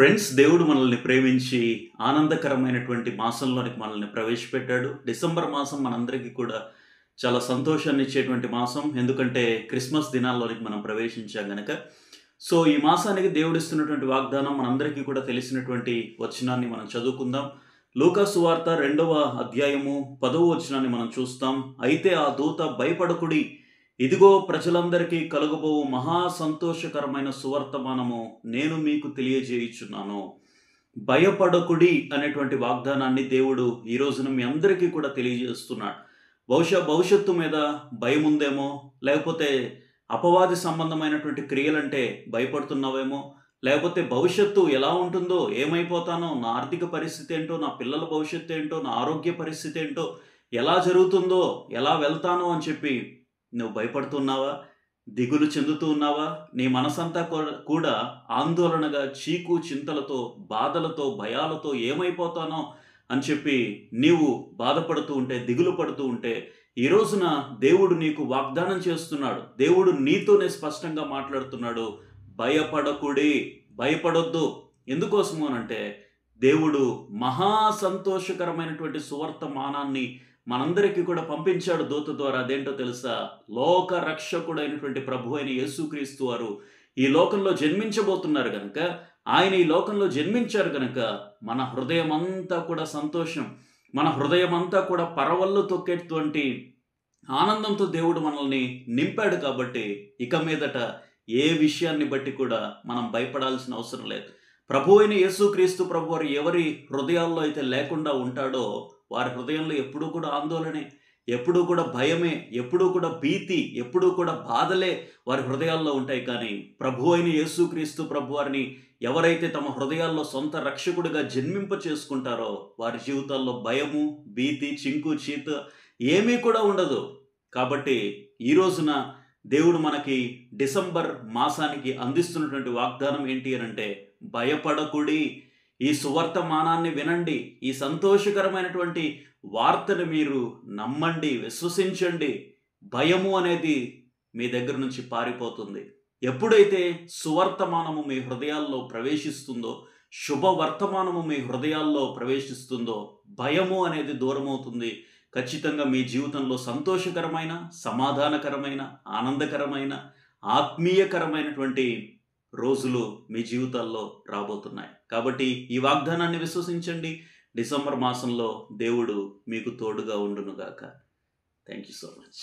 Friends, దేవుడు మనల్ని ప్రేమించి ఆనందకరమైనటువంటి మాసంలోనికి మనల్ని ప్రవేశపెట్టాడు. డిసెంబర్ మాసం మనందరికీ కూడా చాలా సంతోషాన్ని ఇచ్చేటువంటి మాసం. ఎందుకంటే క్రిస్మస్ దినాల్లోనికి మనం ప్రవేశించాం గనక. సో ఈ మాసానికి దేవుడిస్తున్నటువంటి వాగ్దానం మనందరికీ కూడా తెలిసినటువంటి వచనాన్ని మనం చదువుకుందాం. లూకా సువార్త 2వ అధ్యాయము 10వ వచనాన్ని మనం చూస్తాం. అయితే ఆ దూత భయపడకుడి, ఇదిగో ప్రజలందరికీ కలుగబోవు మహా సంతోషకరమైన సువర్తమానము నేను మీకు తెలియజేయుచున్నాను. భయపడకుడి అనేటువంటి వాగ్దానాన్ని దేవుడు ఈ రోజున మీ అందరికీ కూడా తెలియజేస్తున్నాడు. భవిష్యత్తు మీద భయం ఉందేమో, లేకపోతే అపవాది సంబంధమైనటువంటి క్రియలంటే భయపడుతున్నావేమో, లేకపోతే భవిష్యత్తు ఎలా ఉంటుందో, ఏమైపోతానో, నా ఆర్థిక పరిస్థితి ఏంటో, నా పిల్లల భవిష్యత్తు ఏంటో, నా ఆరోగ్య పరిస్థితి ఏంటో, ఎలా జరుగుతుందో, ఎలా వెళ్తానో అని చెప్పి నువ్వు భయపడుతున్నావా? దిగులు చెందుతూ ఉన్నావా? నీ మనసంతా కూడా ఆందోళనగా, చీకు చింతలతో, బాధలతో, భయాలతో ఏమైపోతానో అని చెప్పి నీవు బాధపడుతూ ఉంటే, దిగులు పడుతూ ఉంటే, ఈ రోజున దేవుడు నీకు వాగ్దానం చేస్తున్నాడు. దేవుడు నీతోనే స్పష్టంగా మాట్లాడుతున్నాడు. భయపడకుడి, భయపడొద్దు. ఎందుకోసము అనంటే దేవుడు మహా సంతోషకరమైనటువంటి సువర్తమానాన్ని మనందరికీ కూడా పంపించాడు దూత ద్వారా. అదేంటో తెలుసా? లోక రక్షకుడైనటువంటి ప్రభు అయిన యేసుక్రీస్తు వారు ఈ లోకంలో జన్మించబోతున్నారు గనక, ఆయన ఈ లోకంలో జన్మించారు గనక మన హృదయం అంతా కూడా సంతోషం, మన హృదయం అంతా కూడా పరవళ్ళు తొక్కేటువంటి ఆనందంతో దేవుడు మనల్ని నింపాడు. కాబట్టి ఇక మీదట ఏ విషయాన్ని బట్టి కూడా మనం భయపడాల్సిన అవసరం లేదు. ప్రభు అయిన యేసుక్రీస్తు ప్రభు వారు ఎవరి హృదయాల్లో అయితే లేకుండా ఉంటాడో వారి హృదయంలో ఎప్పుడూ కూడా ఆందోళనే, ఎప్పుడూ కూడా భయమే, ఎప్పుడూ కూడా భీతి, ఎప్పుడూ కూడా బాధలే వారి హృదయాల్లో ఉంటాయి. కానీ ప్రభు అయిన యేసుక్రీస్తు ప్రభు వారిని ఎవరైతే తమ హృదయాల్లో సొంత రక్షకుడిగా జన్మింప చేసుకుంటారో వారి జీవితాల్లో భయము, భీతి, చింకు చీత ఏమీ కూడా ఉండదు. కాబట్టి ఈ రోజున దేవుడు మనకి డిసెంబర్ మాసానికి అందిస్తున్నటువంటి వాగ్దానం ఏంటి అనంటే, భయపడకుడి, ఈ సువర్తమానాన్ని వినండి, ఈ సంతోషకరమైనటువంటి వార్తను మీరు నమ్మండి, విశ్వసించండి. భయము అనేది మీ దగ్గర నుంచి పారిపోతుంది. ఎప్పుడైతే సువర్తమానము మీ హృదయాల్లో ప్రవేశిస్తుందో, శుభవర్తమానము మీ హృదయాల్లో ప్రవేశిస్తుందో, భయము అనేది దూరమవుతుంది. ఖచ్చితంగా మీ జీవితంలో సంతోషకరమైన, సమాధానకరమైన, ఆనందకరమైన, ఆత్మీయకరమైనటువంటి రోజులు మీ జీవితాల్లో రాబోతున్నాయి. కాబట్టి ఈ వాగ్దానాన్ని విశ్వసించండి. డిసెంబర్ మాసంలో దేవుడు మీకు తోడుగా ఉండునుగాక. Thank you so much.